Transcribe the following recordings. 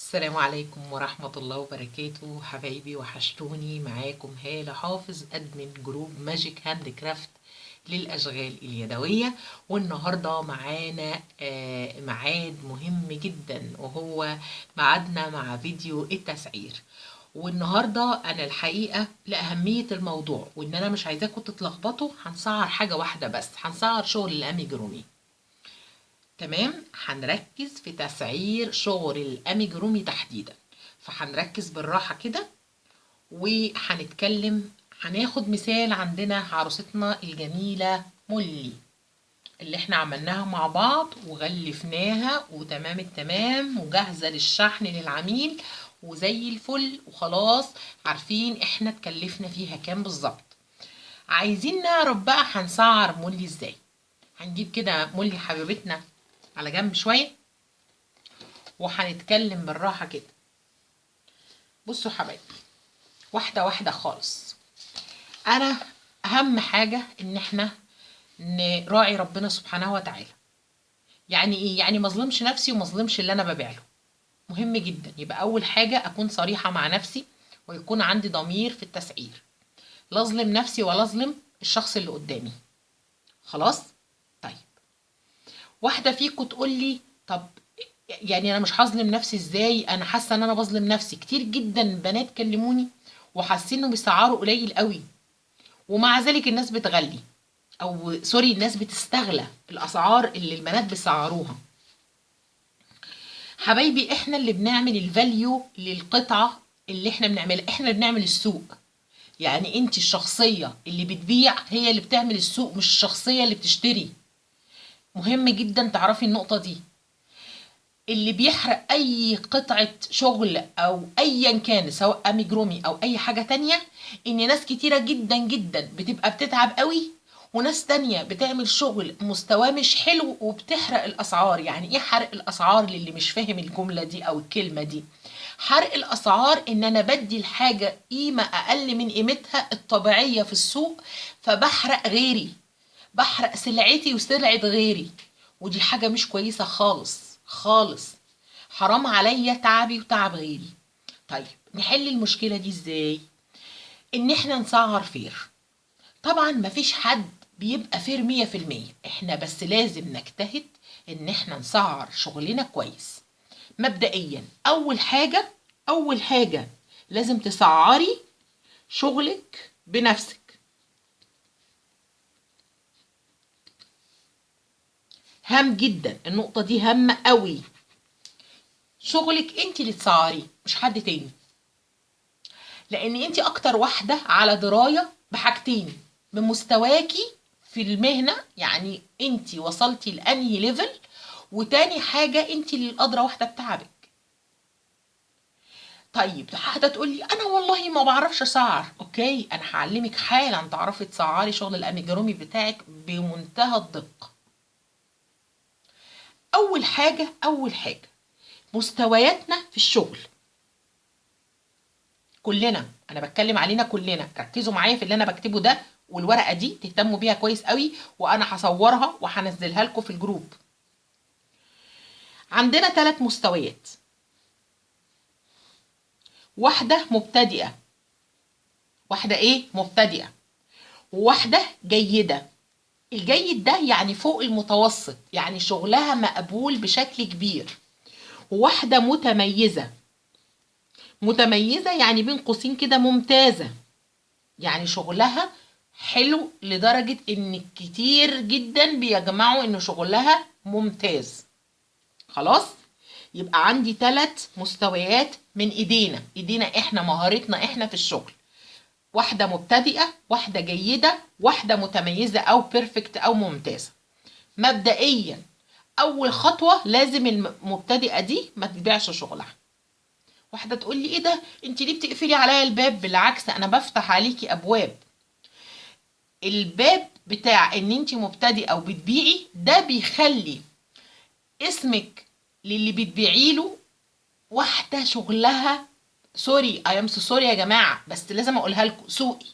السلام عليكم ورحمة الله وبركاته حبايبي، وحشتوني. معاكم هالة حافظ، أدمن جروب ماجيك هاند كرافت للأشغال اليدوية. والنهاردة معانا ميعاد مهم جدا، وهو ميعادنا مع فيديو التسعير. والنهاردة أنا الحقيقة لأهمية الموضوع وإن أنا مش عايزاكم تتلخبطوا، هنسعر حاجة واحدة بس، هنسعر شغل الأميجرومي. تمام، هنركز في تسعير شغل الاميجرومي تحديدا، فهنركز بالراحة كده وهنتكلم. هناخد مثال عندنا عروستنا الجميلة مولي اللي احنا عملناها مع بعض وغلفناها وتمام التمام وجاهزة للشحن للعميل وزي الفل وخلاص. عارفين احنا اتكلفنا فيها كام بالظبط. عايزين نعرف بقى هنسعر مولي ازاي. هنجيب كده مولي حبيبتنا على جنب شوية وهنتكلم بالراحة كده. بصوا حبايبي، واحدة واحدة خالص. أنا أهم حاجة إن إحنا نراعي ربنا سبحانه وتعالى. يعني إيه؟ يعني مظلمش نفسي ومظلمش اللي أنا ببيع له. مهم جدا يبقى أول حاجة أكون صريحة مع نفسي ويكون عندي ضمير في التسعير. لا أظلم نفسي ولا أظلم الشخص اللي قدامي. خلاص؟ طيب، واحدة فيكم تقول لي طب يعني انا مش هظلم نفسي ازاي؟ انا حاسه ان انا بظلم نفسي. كتير جدا بنات كلموني وحاسين انه بيسعروا قليل قوي، ومع ذلك الناس بتغلي، او سوري الناس بتستغلى الاسعار اللي البنات بيسعروها. حبايبي، احنا اللي بنعمل الفاليو للقطعه اللي احنا بنعملها، احنا اللي بنعمل السوق. يعني انت الشخصيه اللي بتبيع هي اللي بتعمل السوق، مش الشخصيه اللي بتشتري. مهم جدا تعرفي النقطه دي. اللي بيحرق اي قطعة شغل او ايا كان، سواء اميجرومي او اي حاجة تانية، ان ناس كتيرة جدا جدا بتبقى بتتعب قوي، وناس تانية بتعمل شغل مستواه مش حلو وبتحرق الاسعار. يعني ايه حرق الاسعار؟ للي مش فاهم الجملة دي او الكلمة دي، حرق الاسعار ان انا بدي الحاجة قيمة اقل من قيمتها الطبيعية في السوق، فبحرق غيري، بحرق سلعتي وسلعة غيري، ودي حاجة مش كويسة خالص خالص. حرام عليا تعبي وتعب غيري. طيب، نحل المشكلة دي ازاي؟ ان احنا نسعر فير. طبعا مفيش حد بيبقى فير 100%، احنا بس لازم نجتهد ان احنا نسعر شغلنا كويس. مبدئيا اول حاجة لازم تسعري شغلك بنفسك. هام جدا النقطة دي، هامة قوي. شغلك انت اللي تسعريه مش حد تاني، لان انت اكتر واحدة على دراية بحاجتين: بمستواكي في المهنة، يعني انت وصلتي لانهي ليفل، وتاني حاجة انت اللي الادرى واحدة بتعبك. طيب، حد تقول لي انا والله ما بعرفش اسعر. اوكي، انا هعلمك حالا تعرفي تسعري شغل الاميجرومي بتاعك بمنتهى الدقة. اول حاجة مستوياتنا في الشغل كلنا، انا بتكلم علينا كلنا. ركزوا معايا في اللي انا بكتبه ده، والورقه دي تهتموا بيها كويس قوي، وانا هصورها وهنزلها لكم في الجروب. عندنا 3 مستويات: واحده مبتدئه، واحده ايه مبتدئه، وواحده جيده. الجيد ده يعني فوق المتوسط، يعني شغلها مقبول بشكل كبير. وواحده متميزه، متميزه يعني بين قوسين كده ممتازه، يعني شغلها حلو لدرجة ان كتير جدا بيجمعوا ان شغلها ممتاز. خلاص، يبقى عندي 3 مستويات من ايدينا احنا، مهارتنا احنا في الشغل: واحدة مبتدئة، واحدة جيدة، واحدة متميزة او بيرفكت او ممتازة. مبدئيا اول خطوة لازم المبتدئة دي ما تبيعش شغلها. واحدة تقول لي ايه ده، انت ليه بتقفلي عليا الباب؟ بالعكس، انا بفتح عليكي ابواب. الباب بتاع ان انت مبتدئه او بتبيعي ده بيخلي اسمك للي بتبيعي له واحده شغلها، سوري اي ام سوري يا جماعه، بس لازم اقولها لكم، سوقي.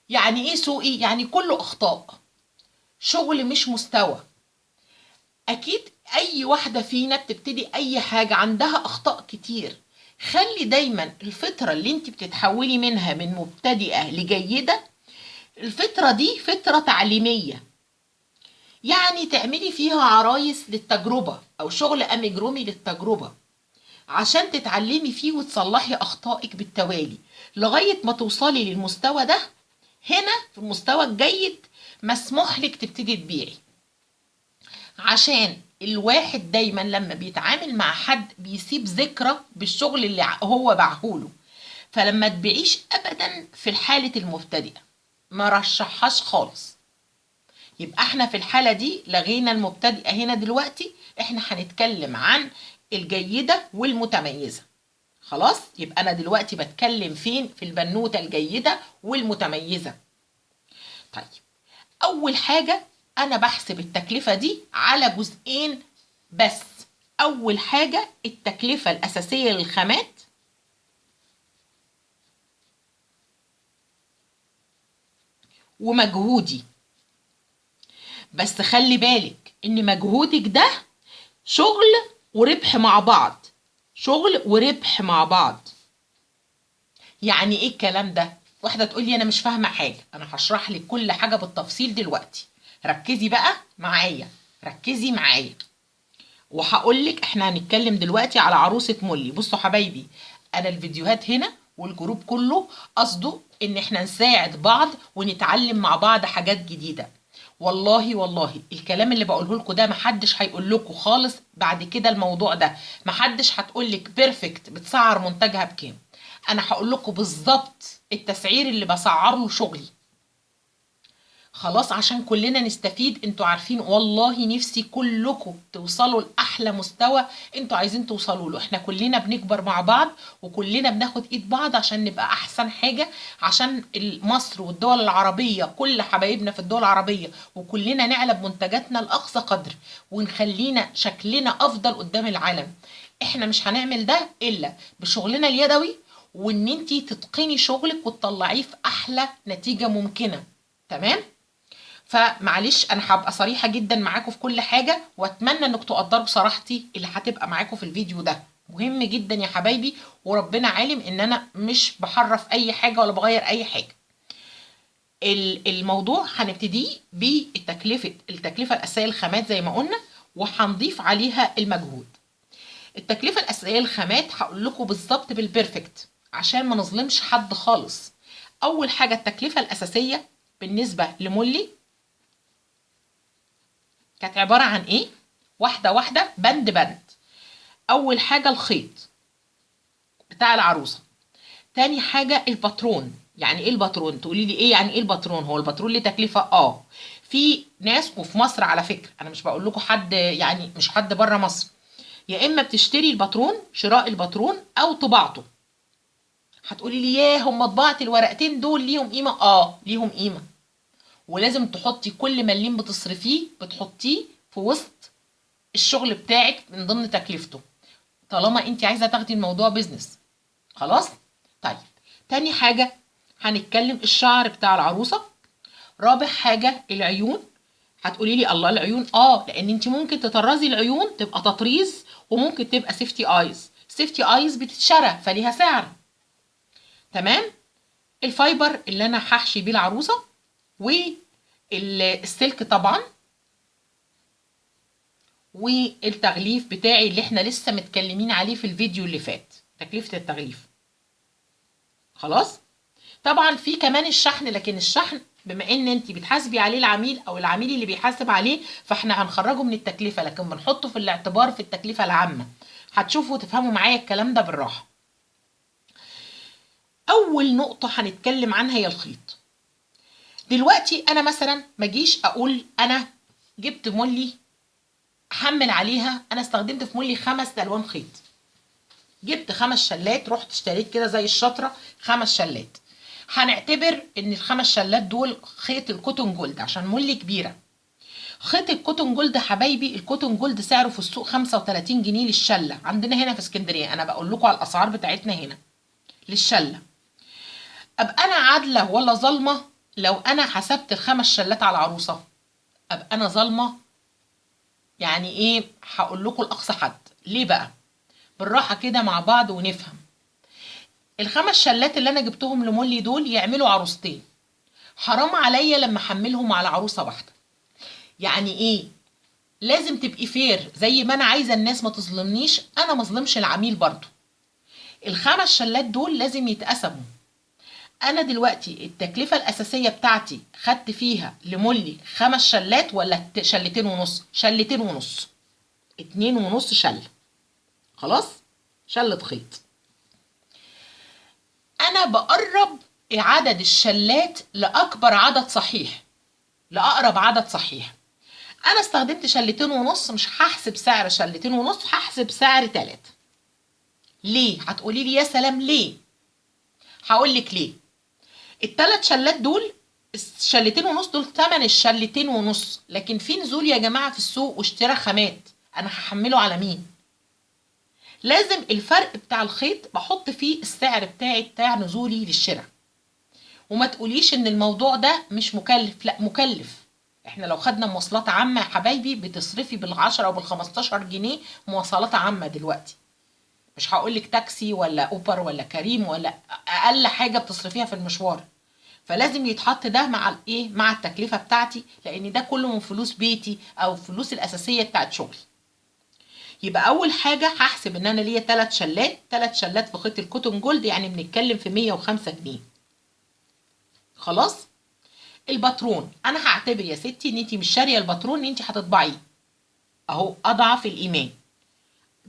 يعني ايه سوقي؟ يعني كله اخطاء، شغل مش مستوى. اكيد اي واحدة فينا بتبتدي اي حاجة عندها اخطاء كتير. خلي دايما الفترة اللي انت بتتحولي منها من مبتدئة لجيدة، الفترة دي فترة تعليمية، يعني تعملي فيها عرايس للتجربة او شغل امجرومي للتجربة، عشان تتعلمي فيه وتصلحي اخطائك بالتوالي لغاية ما توصلي للمستوى ده. هنا في المستوى الجيد مسموح لك تبتدي تبيعي، عشان الواحد دايما لما بيتعامل مع حد بيسيب ذكرى بالشغل اللي هو باعهوله. فلما تبيعيش ابدا في الحالة المبتدئة، ما رشحهاش خالص. يبقى احنا في الحالة دي لغينا المبتدئة. هنا دلوقتي احنا هنتكلم عن الجيدة والمتميزة. خلاص، يبقى انا دلوقتي بتكلم فين؟ في البنوتة الجيدة والمتميزة. طيب، اول حاجة انا بحسب التكلفة دي على جزئين بس. اول حاجة التكلفة الاساسية للخامات، ومجهودي. بس خلي بالك ان مجهودك ده شغل وربح مع بعض، شغل وربح مع بعض. يعني ايه الكلام ده؟ واحدة تقول لي انا مش فاهمة حاجة. انا هشرح لك كل حاجة بالتفصيل دلوقتي. ركزي بقى معايا، ركزي معايا، وهقول لك احنا هنتكلم دلوقتي على عروسة مولي. بصوا حبايبي، انا الفيديوهات هنا والجروب كله قصده ان احنا نساعد بعض ونتعلم مع بعض حاجات جديدة. والله الكلام اللي بقوله لكم ده محدش هيقول لكم خالص بعد كده الموضوع ده. محدش هتقول لك بيرفكت بتسعر منتجها بكام. انا هقول لكم بالظبط التسعير اللي بسعره شغلي. خلاص، عشان كلنا نستفيد. انتوا عارفين والله نفسي كلكم توصلوا لأحلى مستوى انتوا عايزين توصلوا له. احنا كلنا بنكبر مع بعض وكلنا بناخد ايد بعض عشان نبقى احسن حاجة، عشان مصر والدول العربية، كل حبايبنا في الدول العربية، وكلنا نعلى بمنتجاتنا لأقصى قدر ونخلينا شكلنا افضل قدام العالم. احنا مش هنعمل ده الا بشغلنا اليدوي، وان انتي تتقني شغلك وتطلعيه في احلى نتيجة ممكنة. تمام؟ فمعلش انا هبقى صريحه جدا معاكم في كل حاجه، واتمنى انكم تقدروا صراحتي اللي هتبقى معاكم في الفيديو ده. مهم جدا يا حبايبي، وربنا عالم ان انا مش بحرف اي حاجه ولا بغير اي حاجه. الموضوع هنبتدي التكلفه الاساسيه للخامات زي ما قلنا، وهنضيف عليها المجهود. التكلفه الاساسيه للخامات هقول لكم بالظبط بالبرفكت عشان ما نظلمش حد خالص. اول حاجه التكلفه الاساسيه بالنسبه لمولي كانت عبارة عن ايه؟ واحدة واحدة، بند بند. اول حاجة الخيط بتاع العروسة. تاني حاجة الباترون. يعني ايه الباترون؟ تقولي لي ايه يعني ايه الباترون؟ هو الباترون ليه تكلفة؟ في ناس، وفي مصر على فكرة، انا مش بقول لكم حد، يعني مش حد بره مصر، يا اما بتشتري الباترون، شراء الباترون او طباعته. هتقولي لي ياه، هم طباعة الورقتين دول ليهم قيمة؟ ليهم قيمة، ولازم تحطي كل مليم بتصرفيه بتحطيه في وسط الشغل بتاعك من ضمن تكلفته، طالما انت عايزه تاخدي الموضوع بيزنس. خلاص. طيب، تاني حاجه هنتكلم الشعر بتاع العروسه. رابع حاجه العيون. هتقولي لي الله العيون، لان انت ممكن تطرزي العيون تبقى تطريز، وممكن تبقى سيفتي ايز. سيفتي ايز بتتشرى فليها سعر. تمام. الفايبر اللي انا هحشي بيه العروسه، والسلك طبعا، والتغليف بتاعي اللي احنا لسه متكلمين عليه في الفيديو اللي فات، تكلفة التغليف. خلاص. طبعا في كمان الشحن، لكن الشحن بما ان انت بتحاسبي عليه العميل او العميل اللي بيحاسب عليه، فاحنا هنخرجه من التكلفة، لكن بنحطه في الاعتبار في التكلفة العامة. هتشوفوا وتفهموا معايا الكلام ده بالراحة. اول نقطة هنتكلم عنها هي الخيط. دلوقتي انا مثلا ما جيش اقول انا جبت مولي حمل عليها، انا استخدمت في مولي 5 الوان خيط، جبت 5 شلات، رحت اشتريت كده زي الشطرة 5 شلات. هنعتبر ان ال5 شلات دول خيط الكوتون جولد عشان مولي كبيرة. خيط الكوتون جولد حبايبي، الكوتون جولد سعره في السوق 35 جنيه للشلة عندنا هنا في اسكندرية. انا بقول لكم على الاسعار بتاعتنا هنا للشلة. ابقى انا عادلة ولا ظالمة لو انا حسبت ال5 شلات على العروسة؟ ابقى انا ظالمة يعني ايه؟ هقول لكم الاقصى حد ليه بقى، بالراحه كده مع بعض ونفهم. الخمس شلات اللي انا جبتهم لمولي دول يعملوا عروستين، حرام عليا لما احملهم على عروسه واحده. يعني ايه؟ لازم تبقي فير، زي ما انا عايزه الناس ما تظلمنيش انا ما اظلمش العميل برضو. الخمس شلات دول لازم يتقسموا. انا دلوقتي التكلفه الاساسيه بتاعتي خدت فيها لمولي 5 شلات ولا شلتين ونص؟ شلتين ونص، 2.5 شل. خلاص، شلة خيط. انا بقرب عدد الشلات لاكبر عدد صحيح، لاقرب عدد صحيح. انا استخدمت شلتين ونص، مش هحسب سعر شلتين ونص، هحسب سعر 3. ليه؟ هتقولي لي يا سلام ليه؟ هقول لك ليه. ال3 شلات دول، الشلتين ونص دول ثمن الشلتين ونص، لكن في نزول يا جماعه في السوق واشترى خامات، انا هحمله على مين؟ لازم الفرق بتاع الخيط بحط فيه السعر بتاعي بتاع نزولي للشراء. وما تقوليش ان الموضوع ده مش مكلف، لا مكلف. احنا لو خدنا مواصلات عامه يا حبايبي بتصرفي بال10 او بال15 جنيه مواصلات عامه دلوقتي. مش هقولك تاكسي ولا اوبر ولا كريم، ولا اقل حاجه بتصرفيها في المشوار. فلازم يتحط ده مع الايه، مع التكلفه بتاعتي، لان ده كله من فلوس بيتي او فلوس الاساسيه بتاعت شغلي. يبقى اول حاجه هحسب ان انا ليا 3 شلات، 3 شلات في خيط الكوتون جولد، يعني بنتكلم في 105 جنيه. خلاص. الباترون انا هعتبر يا ستي ان انت مش شاريه الباترون، ان انت هتطبعيه، اهو اضعف الايمان.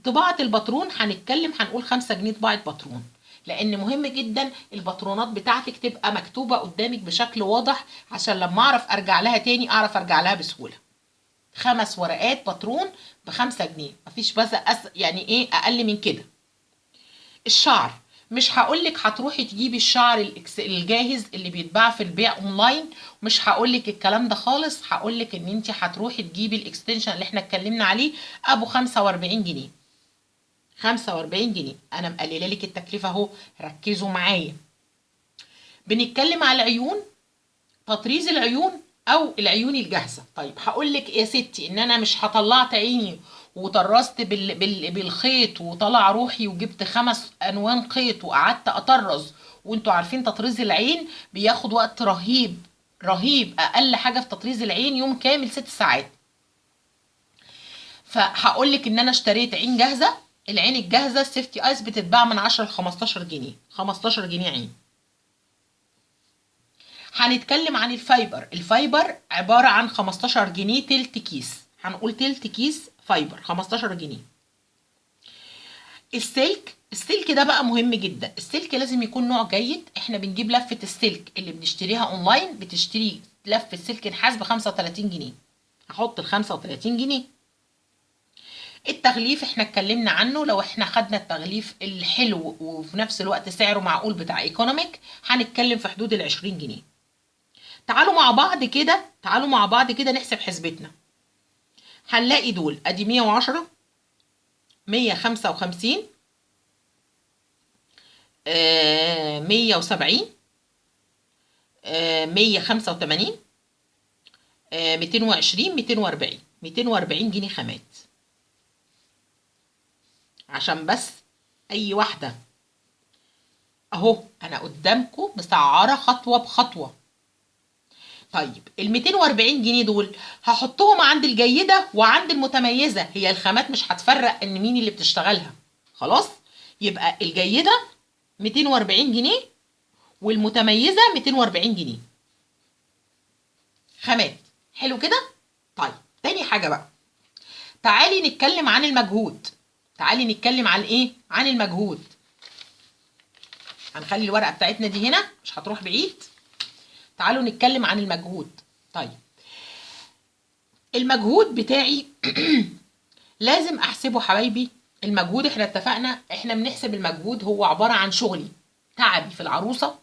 طباعه الباترون هنتكلم، هنقول 5 جنيه طباعه باترون، لان مهم جدا الباترونات بتاعتك تبقى مكتوبه قدامك بشكل واضح، عشان لما اعرف ارجع لها تاني اعرف ارجع لها بسهوله. 5 ورقات باترون ب5 جنيه، مفيش بس يعني ايه اقل من كده. الشعر مش هقولك هتروحي تجيبي الشعر الجاهز اللي بيتباع في البيع اونلاين، مش هقولك الكلام ده خالص. هقولك ان انت هتروحي تجيبي الاكستنشن اللي احنا اتكلمنا عليه ابو 45 جنيه. 45 جنيه، انا مقلله لك التكلفه اهو، ركزوا معايا. بنتكلم على العيون، تطريز العيون او العيون الجاهزه. طيب هقول لك يا ستي ان انا مش هطلعت عيني وطرزت بالخيط وطلع روحي وجبت 5 الوان خيط وقعدت اطرز، وانتوا عارفين تطريز العين بياخد وقت رهيب رهيب، اقل حاجه في تطريز العين يوم كامل 6 ساعات. فهقول لك ان انا اشتريت عين جاهزه. العين الجاهزه السيفتي ايس بتتباع من 10 ل 15 جنيه، 15 جنيه عين. هنتكلم عن الفايبر. الفايبر عبارة عن 15 جنيه تلت كيس، هنقول تلت كيس فايبر 15 جنيه. السلك ده بقى مهم جدا. السلك لازم يكون نوع جيد. احنا بنجيب لفة السلك اللي بنشتريها اونلاين، بتشتري لفة سلك نحاس ب35 جنيه، هحط ال35 جنيه. التغليف احنا اتكلمنا عنه، لو احنا خدنا التغليف الحلو وفي نفس الوقت سعره معقول بتاع ايكونوميك هنتكلم في حدود ال20 جنيه. تعالوا مع بعض كده، تعالوا مع بعض كده نحسب حسبتنا. هنلاقي دول ادي 110، 155، 170، 185، 220، 240. 240 جنيه خامات، عشان بس اي واحدة اهو انا قدامكم مسعرة خطوة بخطوة. طيب ال 240 جنيه دول هحطهم عند الجيدة وعند المتميزة، هي الخامات مش هتفرق ان مين اللي بتشتغلها. خلاص، يبقى الجيدة 240 جنيه والمتميزة 240 جنيه خامات. حلو كده. طيب تاني حاجة بقى، تعالي نتكلم عن المجهود. تعالي نتكلم عن ايه؟ عن المجهود. هنخلي الورقة بتاعتنا دي هنا مش هتروح بعيد. تعالوا نتكلم عن المجهود. طيب المجهود بتاعي لازم احسبه حبايبي. المجهود احنا اتفقنا احنا بنحسب المجهود هو عبارة عن شغلي تعبي في العروسة،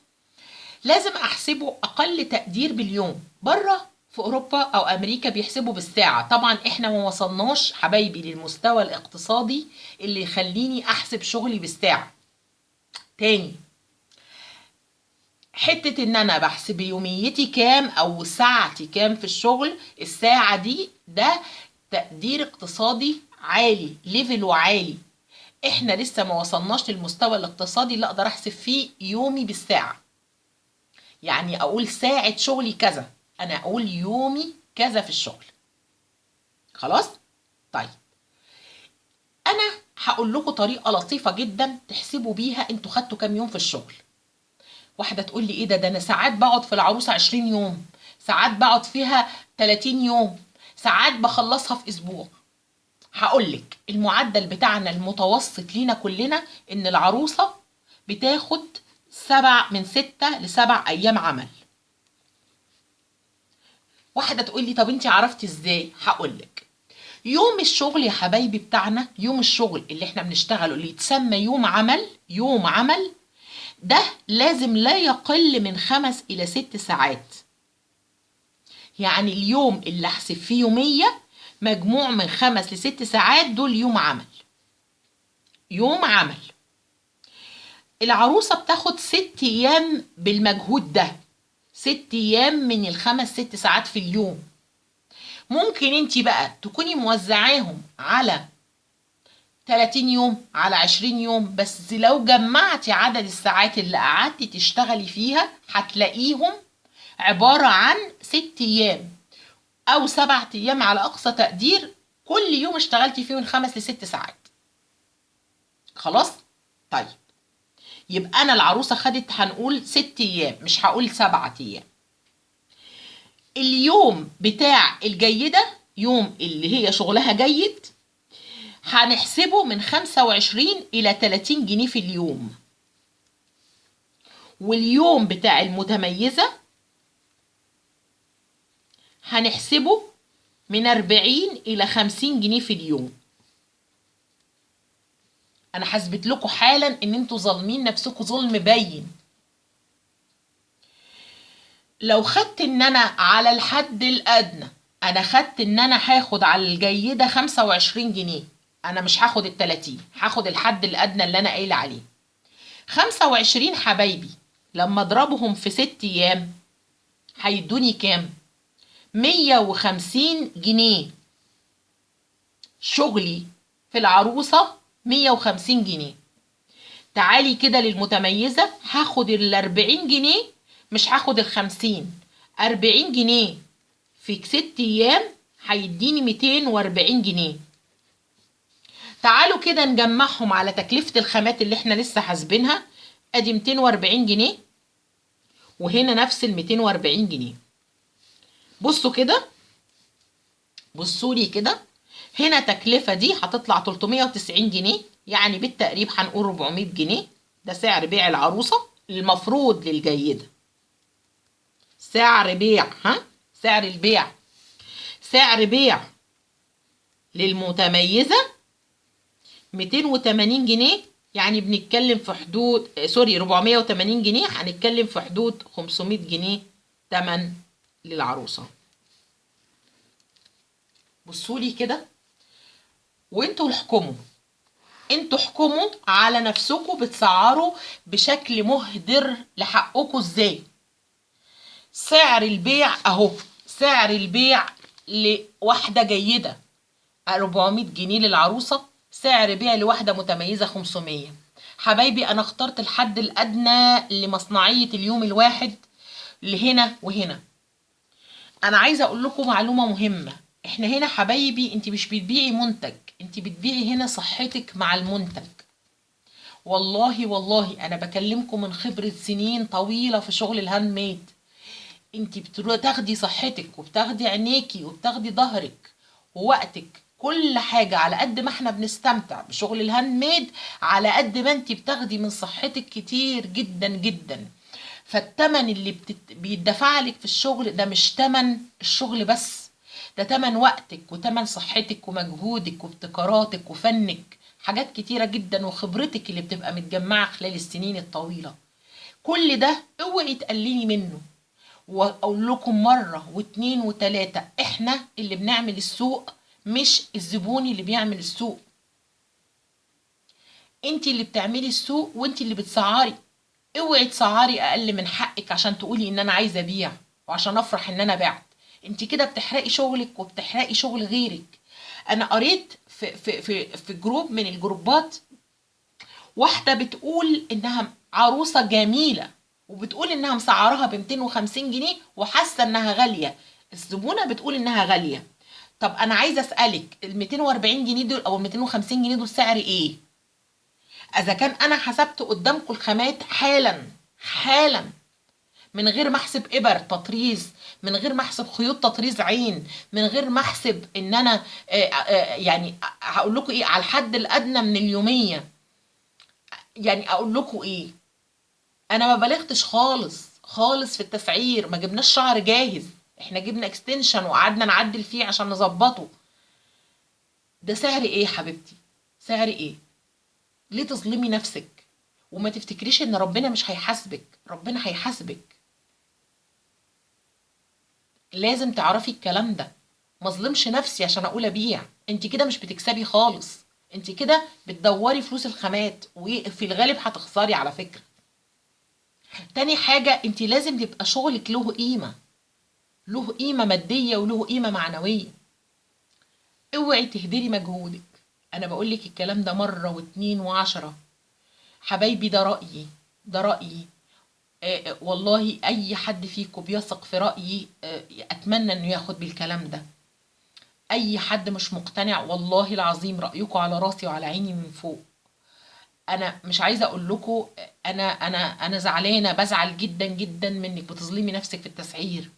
لازم احسبه اقل تقدير باليوم. بره في اوروبا او امريكا بيحسبوا بالساعة. طبعا احنا ما وصلناش حبايبي للمستوى الاقتصادي اللي يخليني احسب شغلي بالساعة. تاني، حتة ان انا بحسب يوميتي كام او ساعتي كام في الشغل، الساعة دي ده تقدير اقتصادي عالي، ليفل عالي. احنا لسه ما وصلناش للمستوى الاقتصادي اللي اقدر احسب فيه يومي بالساعة. يعني اقول ساعة شغلي كذا، انا اقول يومي كذا في الشغل. خلاص؟ طيب انا هقول لكم طريقة لطيفة جدا تحسبوا بيها انتوا خدتوا كام يوم في الشغل. واحدة تقول لي ايه ده انا ساعات بقعد في العروسة 20 يوم، ساعات بقعد فيها 30 يوم، ساعات بخلصها في اسبوع. هقولك المعدل بتاعنا المتوسط لينا كلنا ان العروسة بتاخد من 6 ل7 ايام عمل. واحدة تقول لي طب انتي عرفتي ازاي؟ هقولك يوم الشغل يا حبايبي بتاعنا، يوم الشغل اللي احنا بنشتغله اللي يتسمى يوم عمل ده لازم لا يقل من 5 إلى 6 ساعات. يعني اليوم اللي احسب فيه يومية مجموع من 5 ل6 ساعات، دول يوم عمل. يوم عمل العروسة بتاخد 6 أيام بالمجهود ده، 6 أيام من ال5 6 ساعات في اليوم. ممكن انتي بقى تكوني موزعاهم على 30 يوم، على 20 يوم، بس لو جمعتي عدد الساعات اللي قعدتي تشتغلي فيها هتلاقيهم عبارة عن 6 أيام أو 7 أيام على أقصى تقدير، كل يوم اشتغلتي فيه من 5 ل6 ساعات. خلاص؟ طيب يبقى أنا العروسة خدت هنقول 6 أيام، مش هقول 7 أيام. اليوم بتاع الجيدة، يوم اللي هي شغلها جيد، هنحسبه من 25 إلى 30 جنيه في اليوم. واليوم بتاع المتميزة هنحسبه من 40 إلى 50 جنيه في اليوم. أنا حسبت لكم حالا إن انتوا ظالمين نفسكم ظلم باين. لو خدت إن أنا على الحد الأدنى، أنا خدت إن أنا هاخد على الجيدة 25 جنيه، أنا مش هاخد ال30، هاخد الحد الأدنى اللي أنا قايلة عليه. 25 حبايبي لما اضربهم في 6 أيام هيدوني كام؟ 150 جنيه. شغلي في العروسة 150 جنيه. تعالي كده للمتميزة، هاخد ال40 جنيه، مش هاخد ال50. 40 جنيه في 6 أيام هيديني 240 جنيه. تعالوا كده نجمعهم على تكلفة الخامات اللي احنا لسه حاسبينها. ادي 240 جنيه وهنا نفس ال 240 جنيه. بصوا كده، بصوا لي كده، هنا تكلفة دي هتطلع 390 جنيه، يعني بالتقريب هنقول 400 جنيه. ده سعر بيع العروسة المفروض للجيدة. سعر بيع، سعر البيع. سعر بيع للمتميزة 280 جنيه، يعني بنتكلم في حدود 480 جنيه، هنتكلم في حدود 500 جنيه تمن للعروسة. بصوا لي كده وانتوا احكموا، انتوا احكموا على نفسكم، بتسعروا بشكل مهدر لحقكم ازاي. سعر البيع اهو، سعر البيع لواحدة جيدة 400 جنيه للعروسة، سعر بيع لواحدة متميزة 500. حبايبي انا اخترت الحد الادنى لمصنعية اليوم الواحد لهنا وهنا. انا عايزة اقول لكم معلومة مهمة، احنا هنا حبايبي انت مش بتبيعي منتج، انت بتبيعي هنا صحتك مع المنتج. والله انا بكلمكم من خبرة سنين طويلة في شغل الهاند ميد. انت بتاخدي صحتك وبتاخدي عينيكي وبتاخدي ظهرك ووقتك، كل حاجة. على قد ما احنا بنستمتع بشغل الهاند ميد، على قد ما انت بتاخدي من صحتك كتير جدا جدا. فالتمن اللي بيدفع لك في الشغل ده مش تمن الشغل بس، ده تمن وقتك وتمن صحتك ومجهودك وابتكاراتك وفنك، حاجات كتيرة جدا، وخبرتك اللي بتبقى متجمعة خلال السنين الطويلة. كل ده اوعي تقللي منه. واقول لكم مرة واتنين وتلاتة، احنا اللي بنعمل السوق، مش الزبون اللي بيعمل السوق. انت اللي بتعملي السوق وانت اللي بتسعري. اوعي تسعري اقل من حقك عشان تقولي ان انا عايزه ابيع وعشان افرح ان انا بعت. انت كده بتحرقي شغلك وبتحرقي شغل غيرك. انا قريت في جروب من الجروبات واحده بتقول انها عروسه جميله، وبتقول انها مسعرها ب 250 جنيه وحاسه انها غاليه. الزبونه بتقول انها غاليه. طب انا عايزه اسالك، ال 240 جنيه دول او ال 250 جنيه دول سعر ايه؟ اذا كان انا حسبت قدامكم الخامات حالا من غير ما احسب ابر تطريز، من غير ما احسب خيوط تطريز عين، من غير ما احسب ان انا يعني هقول لكم ايه على الحد الادنى من اليوميه. يعني اقول لكم ايه، انا ما بلغتش خالص في التسعير. ما جبناش شعر جاهز، احنا جبنا اكستنشن وقعدنا نعدل فيه عشان نظبطه. ده سعر ايه حبيبتي؟ سعر ايه؟ ليه تظلمي نفسك؟ وما تفتكريش ان ربنا مش هيحاسبك، ربنا هيحاسبك. لازم تعرفي الكلام ده. مظلمش نفسي عشان اقول ابيع. انت كده مش بتكسبي خالص، انت كده بتدوري فلوس الخامات وفي الغالب هتخسري على فكرة. تاني حاجة، انت لازم يبقى شغلك له قيمة، له قيمة مادية وله قيمة معنوية. اوعي تهدري مجهودك. انا بقولك الكلام ده مرة واتنين وعشرة حبايبي، ده رأيي، ده رأيي. والله اي حد فيكم بيثق في رأيي اتمنى انه ياخد بالكلام ده. اي حد مش مقتنع والله العظيم رأيكم على راسي وعلى عيني من فوق. انا مش عايزه اقول لكم، انا زعلانه، بزعل جدا جدا منك بتظلمي نفسك في التسعير.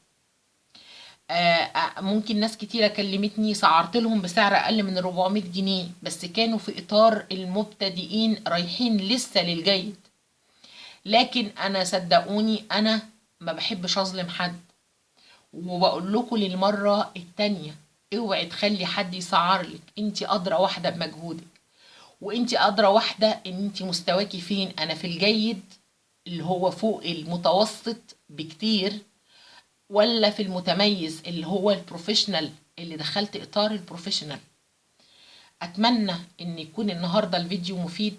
ممكن ناس كتيرة كلمتني سعرت لهم بسعر أقل من 400 جنيه، بس كانوا في إطار المبتدئين رايحين لسه للجيد. لكن أنا صدقوني أنا ما بحبش أظلم حد، وبقول لكم للمرة التانية اوعي تخلي حد يسعر لك. انت أدرى واحدة بمجهودك، وانت أدرى واحدة ان انت مستواكي فين. أنا في الجيد اللي هو فوق المتوسط بكتير، ولا في المتميز اللي هو البروفيشنال اللي دخلت اطار البروفيشنال. اتمنى ان يكون النهارده الفيديو مفيد،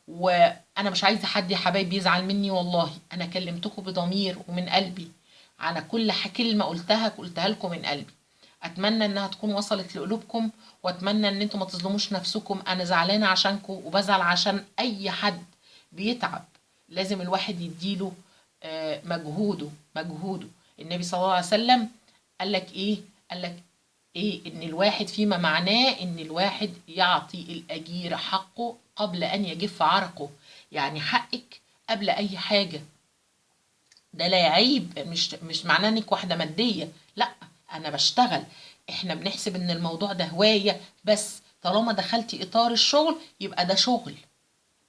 وانا مش عايزه حد يا حبايبي يزعل مني. والله انا كلمتكم بضمير ومن قلبي، على كل كلمه قلتها لكم من قلبي. اتمنى انها تكون وصلت لقلوبكم، واتمنى ان انتم ما تظلموش نفسكم. انا زعلانه عشانكم وبزعل عشان اي حد بيتعب. لازم الواحد يديله مجهوده. النبي صلى الله عليه وسلم قال لك ايه؟ قال لك ايه؟ ان الواحد فيما معناه ان الواحد يعطي الاجير حقه قبل ان يجف عرقه. يعني حقك قبل اي حاجه. ده لا يعيب، مش معناه انك واحده ماديه، لا، انا بشتغل. احنا بنحسب ان الموضوع ده هوايه بس. طالما دخلتي اطار الشغل يبقى ده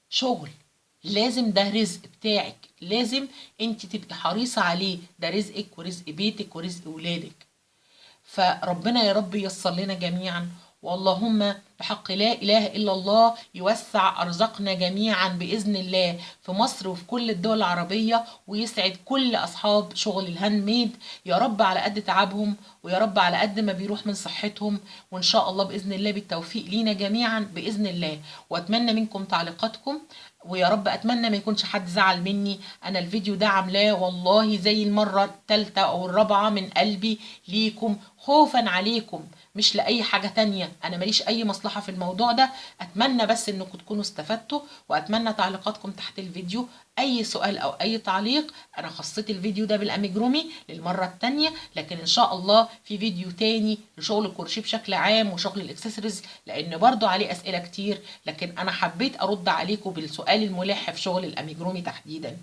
شغل. لازم ده رزق بتاعك، لازم انت تبقي حريصة عليه. ده رزقك ورزق بيتك ورزق ولادك. فربنا يا رب ييسر لنا جميعا، واللهم بحق لا إله إلا الله يوسع أرزاقنا جميعا بإذن الله في مصر وفي كل الدول العربية، ويسعد كل أصحاب شغل الهاند ميد يا رب على قد تعبهم، ويا رب على قد ما بيروح من صحتهم. وإن شاء الله بإذن الله بالتوفيق لينا جميعا بإذن الله. وأتمنى منكم تعليقاتكم، ويا رب اتمنى ما يكونش حد زعل مني. انا الفيديو ده عاملاه والله زي المره الثالثه او الرابعه من قلبي ليكم، خوفا عليكم، مش لاي حاجه تانية. انا ماليش اي مصلحه في الموضوع ده. اتمنى بس انكم تكونوا استفدتوا، واتمنى تعليقاتكم تحت الفيديو. اي سؤال او اي تعليق. انا خصيت الفيديو ده بالاميجرومي للمره الثانيه، لكن ان شاء الله في فيديو تاني لشغل الكروشيه بشكل عام وشغل الاكسسوارز، لان برضو عليه اسئله كتير، لكن انا حبيت ارد عليكم بالسؤال الملح في شغل الاميجرومي تحديدا.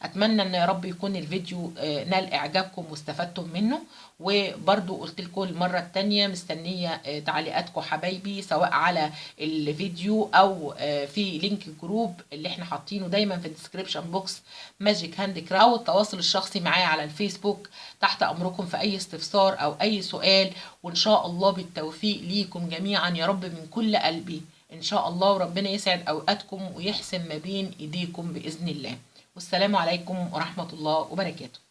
اتمنى ان يا رب يكون الفيديو نال اعجابكم واستفدتم منه. وبرضو قلت لكم المره الثانيه مستنيه تعليقاتكم حبايبي، سواء على الفيديو او في لينك الجروب اللي احنا حاطينه دايما في الديسكريبشن بوكس، ماجيك هاند كرافت، او التواصل الشخصي معايا على الفيسبوك. تحت امركم في اي استفسار او اي سؤال، وان شاء الله بالتوفيق ليكم جميعا يا رب من كل قلبي ان شاء الله. وربنا يسعد اوقاتكم ويحسن ما بين ايديكم باذن الله. والسلام عليكم ورحمه الله وبركاته.